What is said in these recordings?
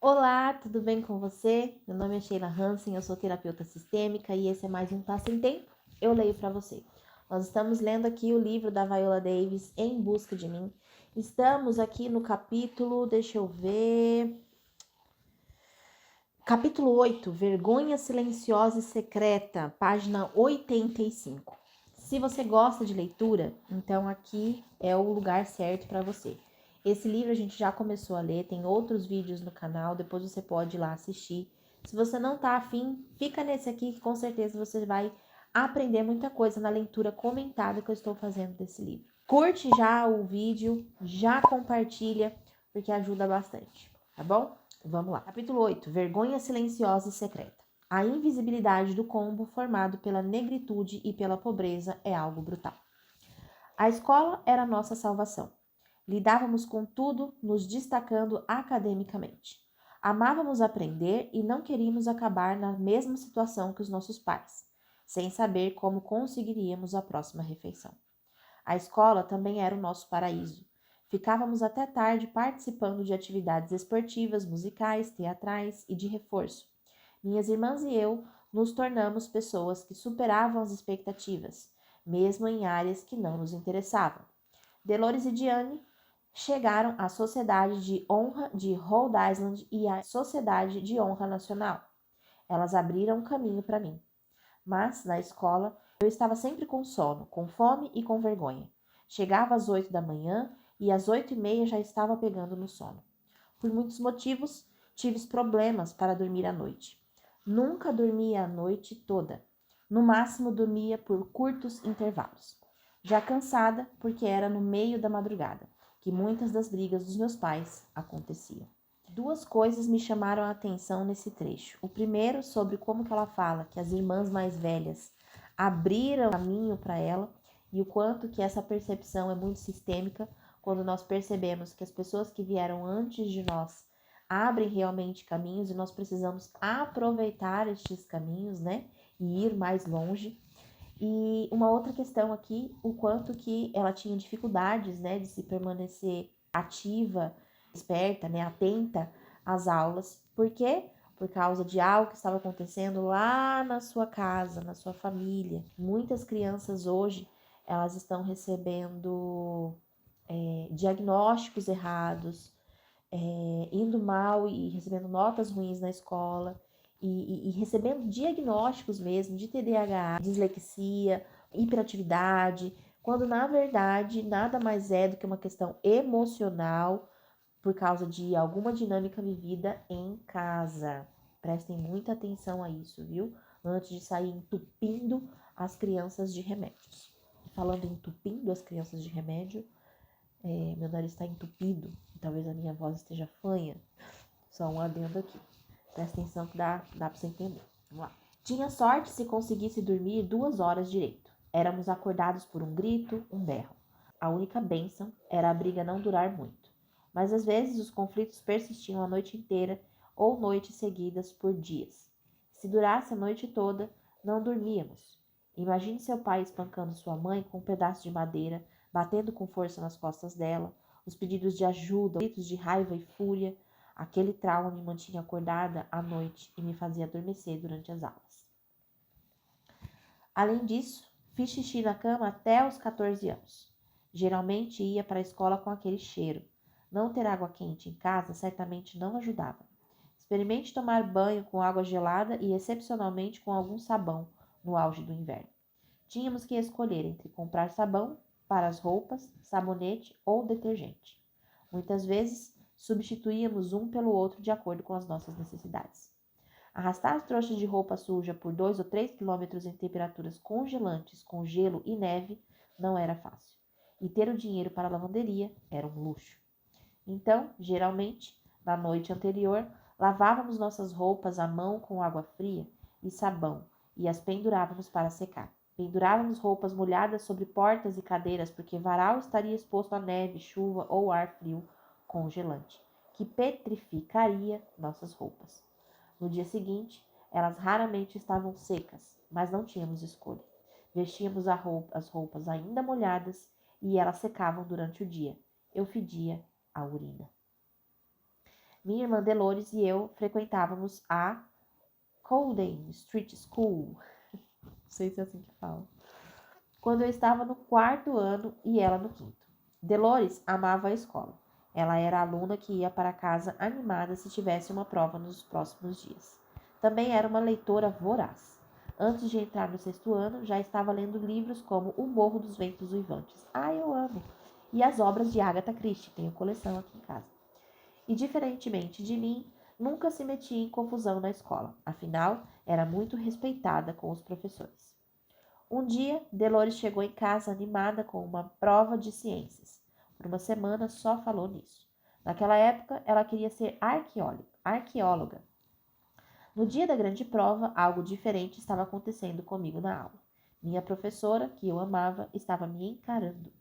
Olá, tudo bem com você? Meu nome é Sheila Hansen, eu sou terapeuta sistêmica e esse é mais um Passo em Tempo. Eu leio para você. Nós estamos lendo aqui o livro da Viola Davis, Em Busca de Mim. Estamos aqui no capítulo, deixa eu ver, capítulo 8, Vergonha Silenciosa e Secreta, página 85. Se você gosta de leitura, então aqui é o lugar certo para você. Esse livro a gente já começou a ler, tem outros vídeos no canal, depois você pode ir lá assistir. Se você não tá afim, fica nesse aqui que com certeza você vai aprender muita coisa na leitura comentada que eu estou fazendo desse livro. Curte já o vídeo, já compartilha, porque ajuda bastante, tá bom? Vamos lá. Capítulo 8. Vergonha silenciosa e secreta. A invisibilidade do combo formado pela negritude e pela pobreza é algo brutal. A escola era nossa salvação. Lidávamos com tudo, nos destacando academicamente. Amávamos aprender e não queríamos acabar na mesma situação que os nossos pais, sem saber como conseguiríamos a próxima refeição. A escola também era o nosso paraíso. Ficávamos até tarde participando de atividades esportivas, musicais, teatrais e de reforço. Minhas irmãs e eu nos tornamos pessoas que superavam as expectativas, mesmo em áreas que não nos interessavam. Dolores e Diane chegaram à Sociedade de Honra de Rhode Island e à Sociedade de Honra Nacional. Elas abriram um caminho para mim. Mas, na escola, eu estava sempre com sono, com fome e com vergonha. Chegava às 8 da manhã e às 8h30 já estava pegando no sono. Por muitos motivos, tive problemas para dormir à noite. Nunca dormia a noite toda. No máximo, dormia por curtos intervalos. Já cansada, porque era no meio da madrugada que muitas das brigas dos meus pais aconteciam. Duas coisas me chamaram a atenção nesse trecho. O primeiro, sobre como que ela fala que as irmãs mais velhas abriram caminho para ela e o quanto que essa percepção é muito sistêmica quando nós percebemos que as pessoas que vieram antes de nós abrem realmente caminhos e nós precisamos aproveitar estes caminhos, né? E ir mais longe. E uma outra questão aqui, o quanto que ela tinha dificuldades, né, de se permanecer ativa, esperta, né, atenta às aulas. Por quê? Por causa de algo que estava acontecendo lá na sua casa, na sua família. Muitas crianças hoje, elas estão recebendo diagnósticos errados, indo mal e recebendo notas ruins na escola e recebendo diagnósticos mesmo de TDAH, dislexia, hiperatividade, quando na verdade nada mais é do que uma questão emocional por causa de alguma dinâmica vivida em casa. Prestem muita atenção a isso, viu? Antes de sair entupindo as crianças de remédios. Falando em entupindo as crianças de remédio, meu nariz está entupido, talvez a minha voz esteja fanha. Só um adendo aqui. Presta atenção que dá para você entender. Vamos lá. Tinha sorte se conseguisse dormir 2 horas direito. Éramos acordados por um grito, um berro. A única bênção era a briga não durar muito. Mas às vezes os conflitos persistiam a noite inteira ou noites seguidas por dias. Se durasse a noite toda, não dormíamos. Imagine seu pai espancando sua mãe com um pedaço de madeira, batendo com força nas costas dela, os pedidos de ajuda, os gritos de raiva e fúria. Aquele trauma me mantinha acordada à noite e me fazia adormecer durante as aulas. Além disso, fiz xixi na cama até os 14 anos. Geralmente ia para a escola com aquele cheiro. Não ter água quente em casa certamente não ajudava. Experimente tomar banho com água gelada e excepcionalmente com algum sabão no auge do inverno. Tínhamos que escolher entre comprar sabão para as roupas, sabonete ou detergente. Muitas vezes, substituíamos um pelo outro de acordo com as nossas necessidades. Arrastar as trouxas de roupa suja por 2 ou 3 quilômetros em temperaturas congelantes com gelo e neve não era fácil. E ter o dinheiro para a lavanderia era um luxo. Então, geralmente, na noite anterior, lavávamos nossas roupas à mão com água fria e sabão e as pendurávamos para secar. Pendurávamos roupas molhadas sobre portas e cadeiras porque varal estaria exposto à neve, chuva ou ar frio congelante, que petrificaria nossas roupas. No dia seguinte, elas raramente estavam secas, mas não tínhamos escolha. Vestíamos as roupas ainda molhadas e elas secavam durante o dia. Eu fedia a urina. Minha irmã Delores e eu frequentávamos a Colden Street School, não sei se é assim que fala, quando eu estava no 4º ano e ela no 5º. Delores amava a escola. Ela era a aluna que ia para casa animada se tivesse uma prova nos próximos dias. Também era uma leitora voraz. Antes de entrar no 6º ano, já estava lendo livros como O Morro dos Ventos Uivantes. Ah, eu amo! E as obras de Agatha Christie, tenho coleção aqui em casa. E, diferentemente de mim, nunca se metia em confusão na escola. Afinal, era muito respeitada com os professores. Um dia, Delores chegou em casa animada com uma prova de ciências. Por uma semana só falou nisso. Naquela época, ela queria ser arqueóloga. No dia da grande prova, algo diferente estava acontecendo comigo na aula. Minha professora, que eu amava, estava me encarando.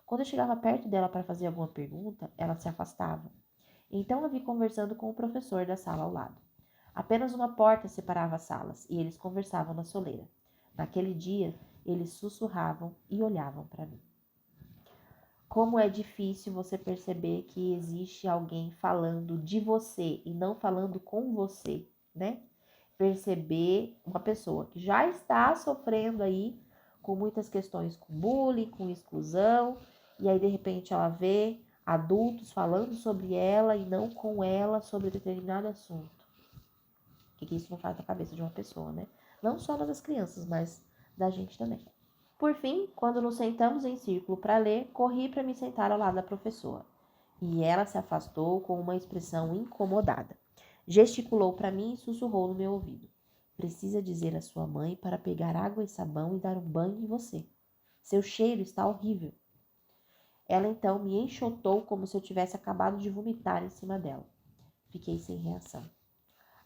Quando eu chegava perto dela para fazer alguma pergunta, ela se afastava. Então a vi conversando com o professor da sala ao lado. Apenas uma porta separava as salas e eles conversavam na soleira. Naquele dia, eles sussurravam e olhavam para mim. Como é difícil você perceber que existe alguém falando de você e não falando com você, né? Perceber uma pessoa que já está sofrendo aí com muitas questões com bullying, com exclusão, e aí de repente ela vê adultos falando sobre ela e não com ela sobre determinado assunto. O que isso não faz na cabeça de uma pessoa, né? Não só das crianças, mas da gente também. Por fim, quando nos sentamos em círculo para ler, corri para me sentar ao lado da professora. E ela se afastou com uma expressão incomodada. Gesticulou para mim e sussurrou no meu ouvido. Precisa dizer à sua mãe para pegar água e sabão e dar um banho em você. Seu cheiro está horrível. Ela então me enxotou como se eu tivesse acabado de vomitar em cima dela. Fiquei sem reação.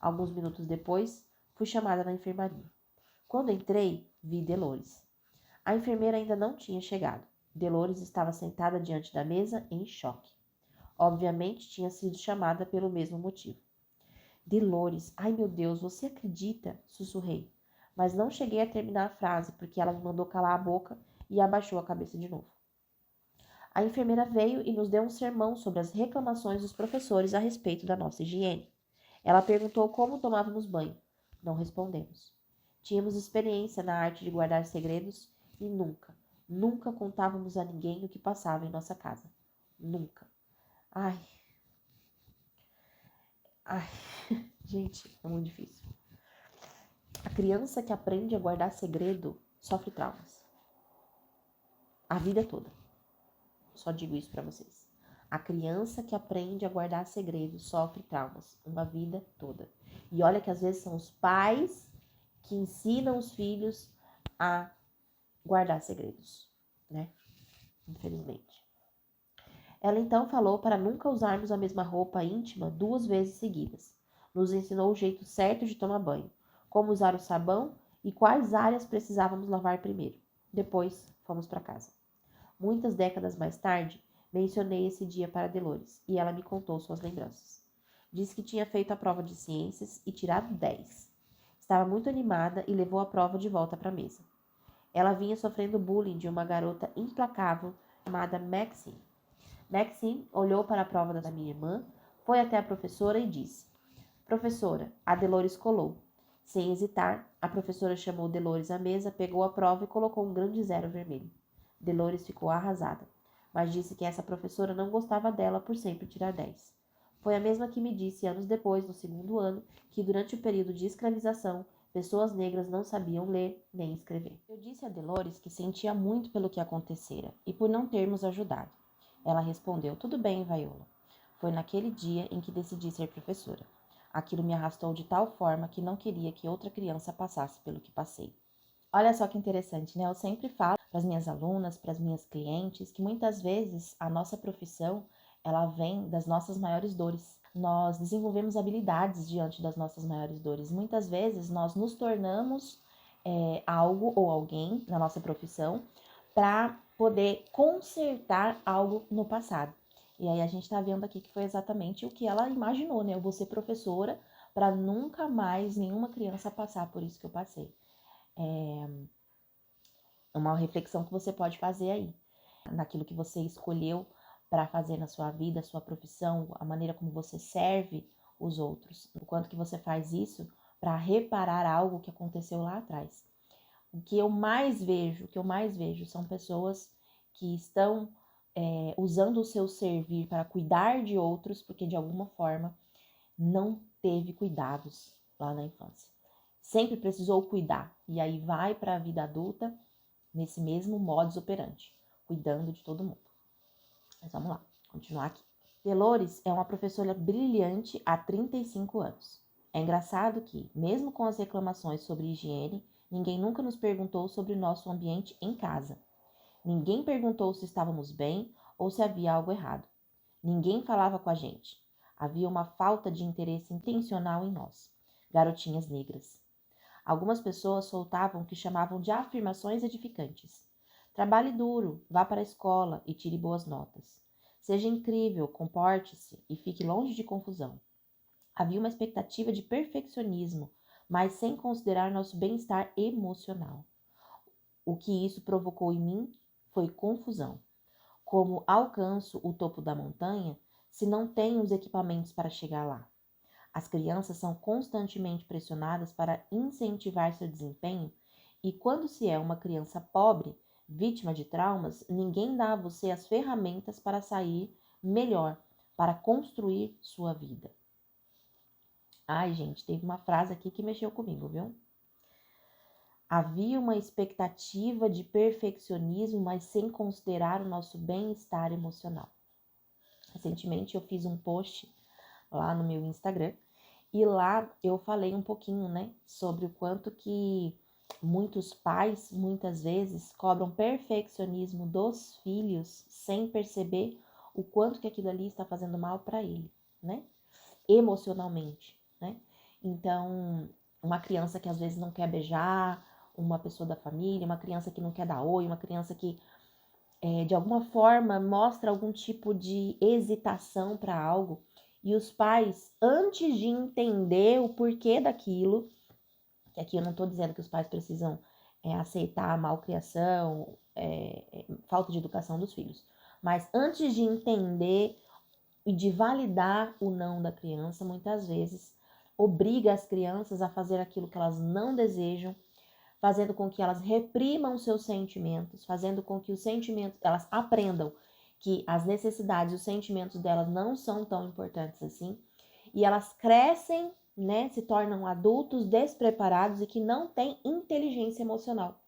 Alguns minutos depois, fui chamada na enfermaria. Quando entrei, vi Delores. A enfermeira ainda não tinha chegado. Delores estava sentada diante da mesa em choque. Obviamente tinha sido chamada pelo mesmo motivo. Delores, ai meu Deus, você acredita? Sussurrei. Mas não cheguei a terminar a frase porque ela me mandou calar a boca e abaixou a cabeça de novo. A enfermeira veio e nos deu um sermão sobre as reclamações dos professores a respeito da nossa higiene. Ela perguntou como tomávamos banho. Não respondemos. Tínhamos experiência na arte de guardar segredos e nunca contávamos a ninguém o que passava em nossa casa. Nunca. Ai, gente, é muito difícil. A criança que aprende a guardar segredo sofre traumas. A vida toda. Só digo isso pra vocês. A criança que aprende a guardar segredo sofre traumas uma vida toda. E olha que às vezes são os pais que ensinam os filhos a guardar segredos, né? Infelizmente. Ela então falou para nunca usarmos a mesma roupa íntima 2 vezes seguidas. Nos ensinou o jeito certo de tomar banho, como usar o sabão e quais áreas precisávamos lavar primeiro. Depois, fomos para casa. Muitas décadas mais tarde, mencionei esse dia para Delores e ela me contou suas lembranças. Disse que tinha feito a prova de ciências e tirado 10. Estava muito animada e levou a prova de volta para a mesa. Ela vinha sofrendo bullying de uma garota implacável chamada Maxine. Maxine olhou para a prova da minha irmã, foi até a professora e disse: Professora, a Delores colou. Sem hesitar, a professora chamou Delores à mesa, pegou a prova e colocou um grande 0 vermelho. Delores ficou arrasada, mas disse que essa professora não gostava dela por sempre tirar 10. Foi a mesma que me disse anos depois, no 2º ano, que durante o período de escravização, pessoas negras não sabiam ler nem escrever. Eu disse a Delores que sentia muito pelo que acontecera e por não termos ajudado. Ela respondeu: Tudo bem, Viola. Foi naquele dia em que decidi ser professora. Aquilo me arrastou de tal forma que não queria que outra criança passasse pelo que passei. Olha só que interessante, né? Eu sempre falo para as minhas alunas, para as minhas clientes, que muitas vezes a nossa profissão, ela vem das nossas maiores dores. Nós desenvolvemos habilidades diante das nossas maiores dores. Muitas vezes nós nos tornamos algo ou alguém na nossa profissão para poder consertar algo no passado. E aí a gente está vendo aqui que foi exatamente o que ela imaginou, né? Eu vou ser professora para nunca mais nenhuma criança passar por isso que eu passei. É uma reflexão que você pode fazer aí, naquilo que você escolheu para fazer na sua vida, a sua profissão, a maneira como você serve os outros. O quanto que você faz isso para reparar algo que aconteceu lá atrás. O que eu mais vejo são pessoas que estão usando o seu servir para cuidar de outros, porque de alguma forma não teve cuidados lá na infância. Sempre precisou cuidar. E aí vai para a vida adulta nesse mesmo modus operandi, cuidando de todo mundo. Mas vamos lá, continuar aqui. Dolores é uma professora brilhante há 35 anos. É engraçado que, mesmo com as reclamações sobre higiene, ninguém nunca nos perguntou sobre o nosso ambiente em casa. Ninguém perguntou se estávamos bem ou se havia algo errado. Ninguém falava com a gente. Havia uma falta de interesse intencional em nós, garotinhas negras. Algumas pessoas soltavam o que chamavam de afirmações edificantes. Trabalhe duro, vá para a escola e tire boas notas. Seja incrível, comporte-se e fique longe de confusão. Havia uma expectativa de perfeccionismo, mas sem considerar nosso bem-estar emocional. O que isso provocou em mim foi confusão. Como alcanço o topo da montanha se não tenho os equipamentos para chegar lá? As crianças são constantemente pressionadas para incentivar seu desempenho e quando se é uma criança pobre, vítima de traumas, ninguém dá a você as ferramentas para sair melhor, para construir sua vida. Ai, gente, teve uma frase aqui que mexeu comigo, viu? Havia uma expectativa de perfeccionismo, mas sem considerar o nosso bem-estar emocional. Recentemente eu fiz um post lá no meu Instagram e lá eu falei um pouquinho, né, sobre o quanto que muitos pais, muitas vezes, cobram perfeccionismo dos filhos sem perceber o quanto que aquilo ali está fazendo mal para ele, né, emocionalmente, né. Então, uma criança que às vezes não quer beijar uma pessoa da família, uma criança que não quer dar oi, uma criança que de alguma forma mostra algum tipo de hesitação para algo, e os pais, antes de entender o porquê daquilo, que aqui eu não estou dizendo que os pais precisam aceitar a malcriação, falta de educação dos filhos, mas antes de entender e de validar o não da criança, muitas vezes obriga as crianças a fazer aquilo que elas não desejam, fazendo com que elas reprimam seus sentimentos, fazendo com que os sentimentos, elas aprendam que as necessidades, os sentimentos delas não são tão importantes assim, e elas crescem, né, se tornam adultos despreparados e que não têm inteligência emocional,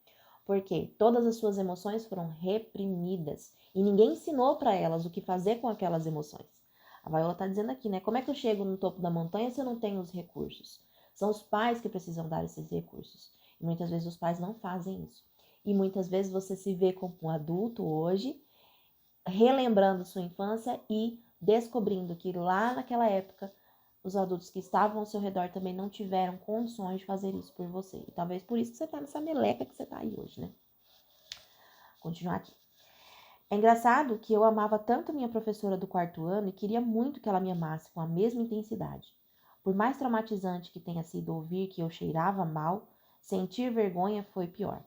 porque todas as suas emoções foram reprimidas e ninguém ensinou para elas o que fazer com aquelas emoções. A Viola está dizendo aqui, né, como é que eu chego no topo da montanha se eu não tenho os recursos? São os pais que precisam dar esses recursos. E muitas vezes os pais não fazem isso. E muitas vezes você se vê como um adulto hoje, relembrando sua infância e descobrindo que lá naquela época, os adultos que estavam ao seu redor também não tiveram condições de fazer isso por você. E talvez por isso que você tá nessa meleca que você tá aí hoje, né? Continuar aqui. É engraçado que eu amava tanto minha professora do quarto ano e queria muito que ela me amasse com a mesma intensidade. Por mais traumatizante que tenha sido ouvir que eu cheirava mal, sentir vergonha foi pior.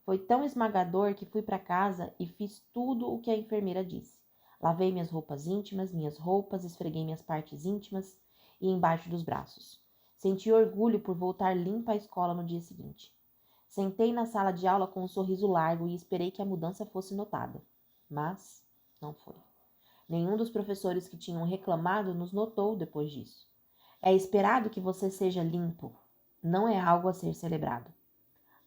Foi tão esmagador que fui para casa e fiz tudo o que a enfermeira disse. Lavei minhas roupas íntimas, minhas roupas, esfreguei minhas partes íntimas e embaixo dos braços. Senti orgulho por voltar limpa à escola no dia seguinte. Sentei na sala de aula com um sorriso largo e esperei que a mudança fosse notada. Mas não foi. Nenhum dos professores que tinham reclamado nos notou depois disso. É esperado que você seja limpo, não é algo a ser celebrado.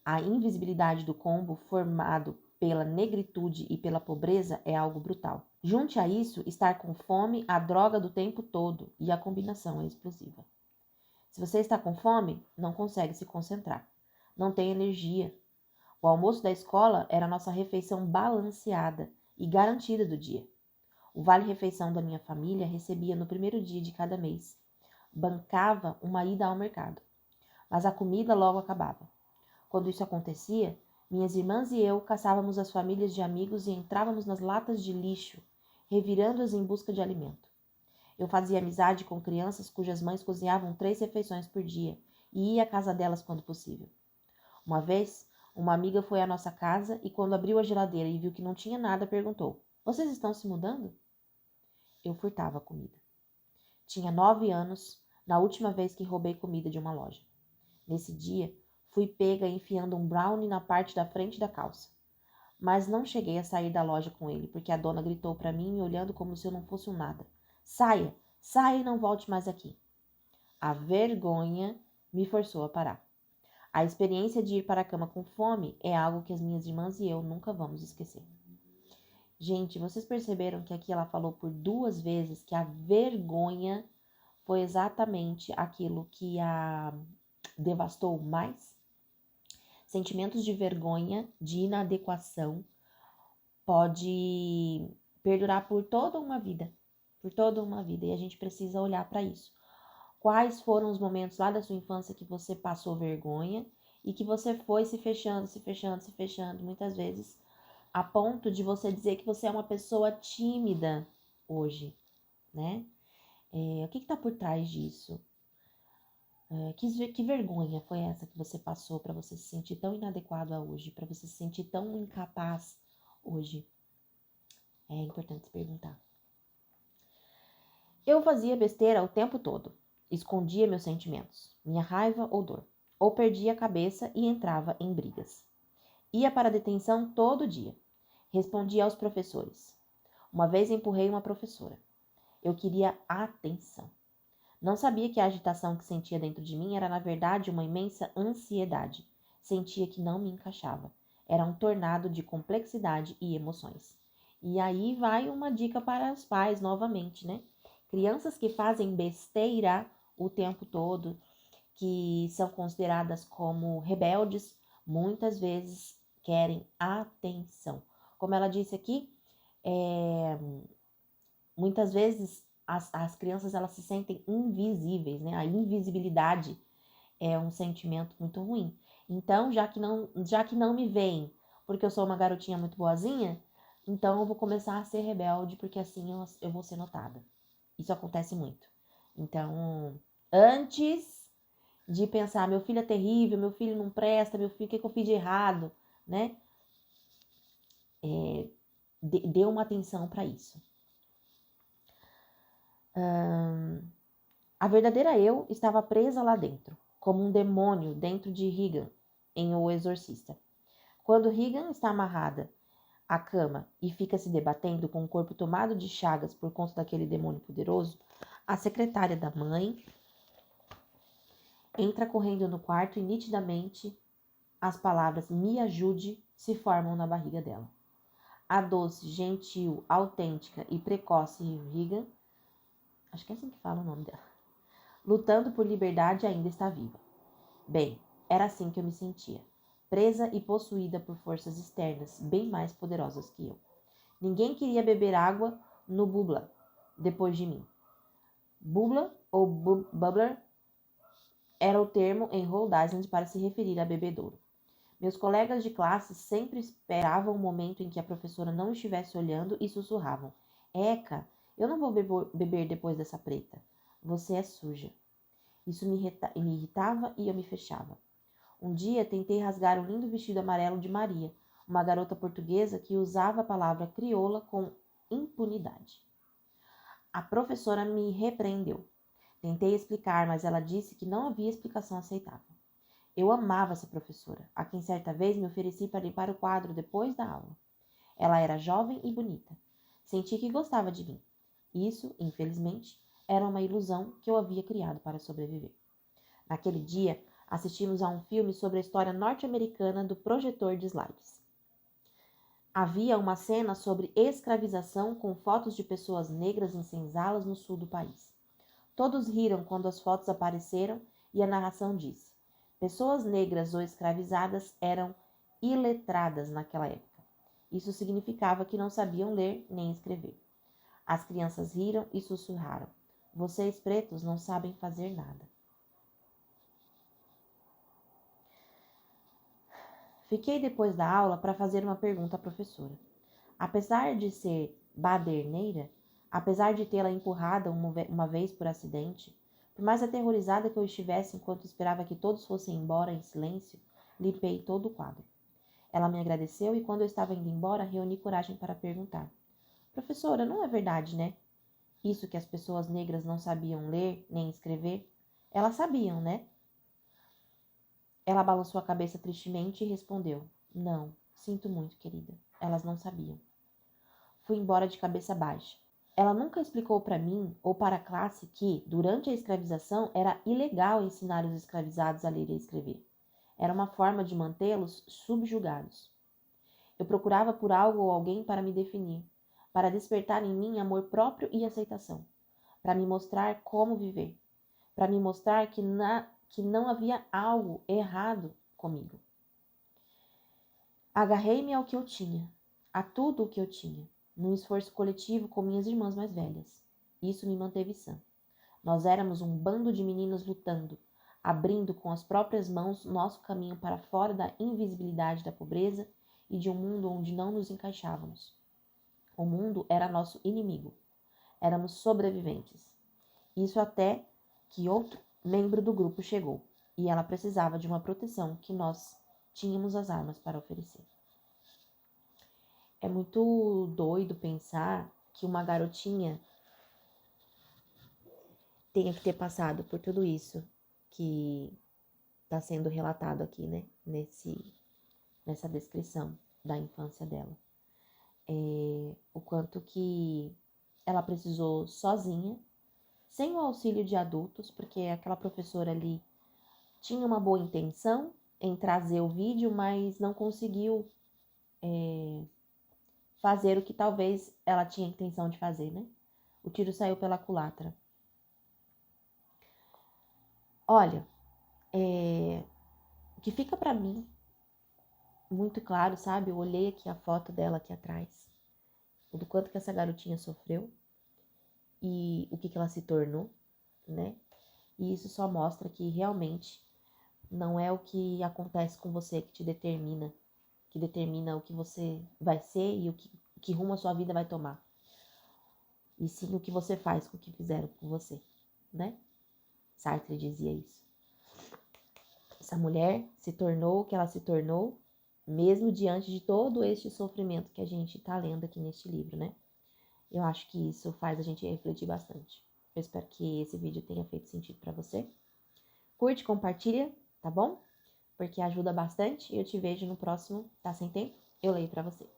A invisibilidade do combo formado pela negritude e pela pobreza é algo brutal. Junte a isso estar com fome, a droga do tempo todo, e a combinação é explosiva. Se você está com fome, não consegue se concentrar. Não tem energia. O almoço da escola era a nossa refeição balanceada e garantida do dia. O vale-refeição da minha família recebia no primeiro dia de cada mês. Bancava uma ida ao mercado. Mas a comida logo acabava. Quando isso acontecia, minhas irmãs e eu caçávamos as famílias de amigos e entrávamos nas latas de lixo, revirando-as em busca de alimento. Eu fazia amizade com crianças cujas mães cozinhavam 3 refeições por dia e ia à casa delas quando possível. Uma vez, uma amiga foi à nossa casa e quando abriu a geladeira e viu que não tinha nada, perguntou: "Vocês estão se mudando?" eu furtava comida. Tinha 9 anos na última vez que roubei comida de uma loja. Nesse dia, fui pega enfiando um brownie na parte da frente da calça. Mas não cheguei a sair da loja com ele, porque a dona gritou para mim, me olhando como se eu não fosse um nada. Saia, saia e não volte mais aqui. A vergonha me forçou a parar. A experiência de ir para a cama com fome é algo que as minhas irmãs e eu nunca vamos esquecer. Gente, vocês perceberam que aqui ela falou por 2 vezes que a vergonha foi exatamente aquilo que a devastou mais? Sentimentos de vergonha, de inadequação, pode perdurar por toda uma vida, e a gente precisa olhar para isso. Quais foram os momentos lá da sua infância que você passou vergonha e que você foi se fechando, muitas vezes, a ponto de você dizer que você é uma pessoa tímida hoje, né? O que está por trás disso? Que vergonha foi essa que você passou para você se sentir tão inadequado a hoje, para você se sentir tão incapaz hoje? É importante se perguntar. Eu fazia besteira o tempo todo. Escondia meus sentimentos, minha raiva ou dor. Ou perdia a cabeça e entrava em brigas. Ia para a detenção todo dia. Respondia aos professores. Uma vez empurrei uma professora. Eu queria atenção. Não sabia que a agitação que sentia dentro de mim era, na verdade, uma imensa ansiedade. Sentia que não me encaixava. Era um tornado de complexidade e emoções. E aí vai uma dica para os pais novamente, né? Crianças que fazem besteira o tempo todo, que são consideradas como rebeldes, muitas vezes querem atenção. Como ela disse aqui, muitas vezes as crianças elas se sentem invisíveis, né? A invisibilidade é um sentimento muito ruim. Então, já que não me veem porque eu sou uma garotinha muito boazinha, então eu vou começar a ser rebelde, porque assim eu vou ser notada. Isso acontece muito. Então, antes de pensar, meu filho é terrível, meu filho não presta, meu filho, o que eu fiz de errado, né? Dê uma atenção para isso. A verdadeira eu estava presa lá dentro, como um demônio dentro de Regan, em O Exorcista. Quando Regan está amarrada à cama e fica se debatendo com o corpo tomado de chagas por conta daquele demônio poderoso, a secretária da mãe entra correndo no quarto e nitidamente as palavras "me ajude" se formam na barriga dela. A doce, gentil, autêntica e precoce Regan, acho que é assim que fala o nome dela, lutando por liberdade, ainda está viva. Bem, era assim que eu me sentia, presa e possuída por forças externas bem mais poderosas que eu. Ninguém queria beber água no Bubbler depois de mim. Bubbler ou Bubbler era o termo em Rhode Island para se referir a bebedouro. Meus colegas de classe sempre esperavam o momento em que a professora não estivesse olhando e sussurravam: Eca, eu não vou beber depois dessa preta. Você é suja. Isso me irritava e eu me fechava. Um dia tentei rasgar o lindo vestido amarelo de Maria, uma garota portuguesa que usava a palavra crioula com impunidade. A professora me repreendeu. Tentei explicar, mas ela disse que não havia explicação aceitável. Eu amava essa professora, a quem certa vez me ofereci para limpar o quadro depois da aula. Ela era jovem e bonita. Senti que gostava de mim. Isso, infelizmente, era uma ilusão que eu havia criado para sobreviver. Naquele dia, assistimos a um filme sobre a história norte-americana do projetor de slides. Havia uma cena sobre escravização com fotos de pessoas negras em senzalas no sul do país. Todos riram quando as fotos apareceram e a narração disse: pessoas negras ou escravizadas eram iletradas naquela época. Isso significava que não sabiam ler nem escrever. As crianças riram e sussurraram: vocês pretos não sabem fazer nada. Fiquei depois da aula para fazer uma pergunta à professora. Apesar de ser baderneira, apesar de tê-la empurrada uma vez por acidente, por mais aterrorizada que eu estivesse enquanto esperava que todos fossem embora em silêncio, limpei todo o quadro. Ela me agradeceu e quando eu estava indo embora, reuni coragem para perguntar. Professora, não é verdade, né? Isso que as pessoas negras não sabiam ler nem escrever, elas sabiam, né? Ela balançou a cabeça tristemente e respondeu: Não, sinto muito, querida. Elas não sabiam. Fui embora de cabeça baixa. Ela nunca explicou para mim ou para a classe que, durante a escravização, era ilegal ensinar os escravizados a ler e escrever. Era uma forma de mantê-los subjugados. Eu procurava por algo ou alguém para me definir, para despertar em mim amor próprio e aceitação, para me mostrar como viver, para me mostrar que não havia algo errado comigo. Agarrei-me ao que eu tinha, a tudo o que eu tinha, num esforço coletivo com minhas irmãs mais velhas. Isso me manteve sã. Nós éramos um bando de meninos lutando, abrindo com as próprias mãos nosso caminho para fora da invisibilidade da pobreza e de um mundo onde não nos encaixávamos. O mundo era nosso inimigo. Éramos sobreviventes. Isso até que outro membro do grupo chegou, e ela precisava de uma proteção que nós tínhamos as armas para oferecer. É muito doido pensar que uma garotinha tenha que ter passado por tudo isso que está sendo relatado aqui, né? Nessa descrição da infância dela. O quanto que ela precisou sozinha, sem o auxílio de adultos, porque aquela professora ali tinha uma boa intenção em trazer o vídeo, mas não conseguiu fazer o que talvez ela tinha intenção de fazer, né? O tiro saiu pela culatra. Olha, o que fica pra mim muito claro, sabe? Eu olhei aqui a foto dela aqui atrás, do quanto que essa garotinha sofreu e o que ela se tornou, né? E isso só mostra que realmente não é o que acontece com você que determina o que você vai ser e que rumo a sua vida vai tomar. E sim o que você faz com o que fizeram com você, né? Sartre dizia isso. Essa mulher se tornou o que ela se tornou, mesmo diante de todo este sofrimento que a gente tá lendo aqui neste livro, né? Eu acho que isso faz a gente refletir bastante. Eu espero que esse vídeo tenha feito sentido para você. Curte, compartilha, tá bom? Porque ajuda bastante. E eu te vejo no próximo Tá Sem Tempo? Eu leio para você.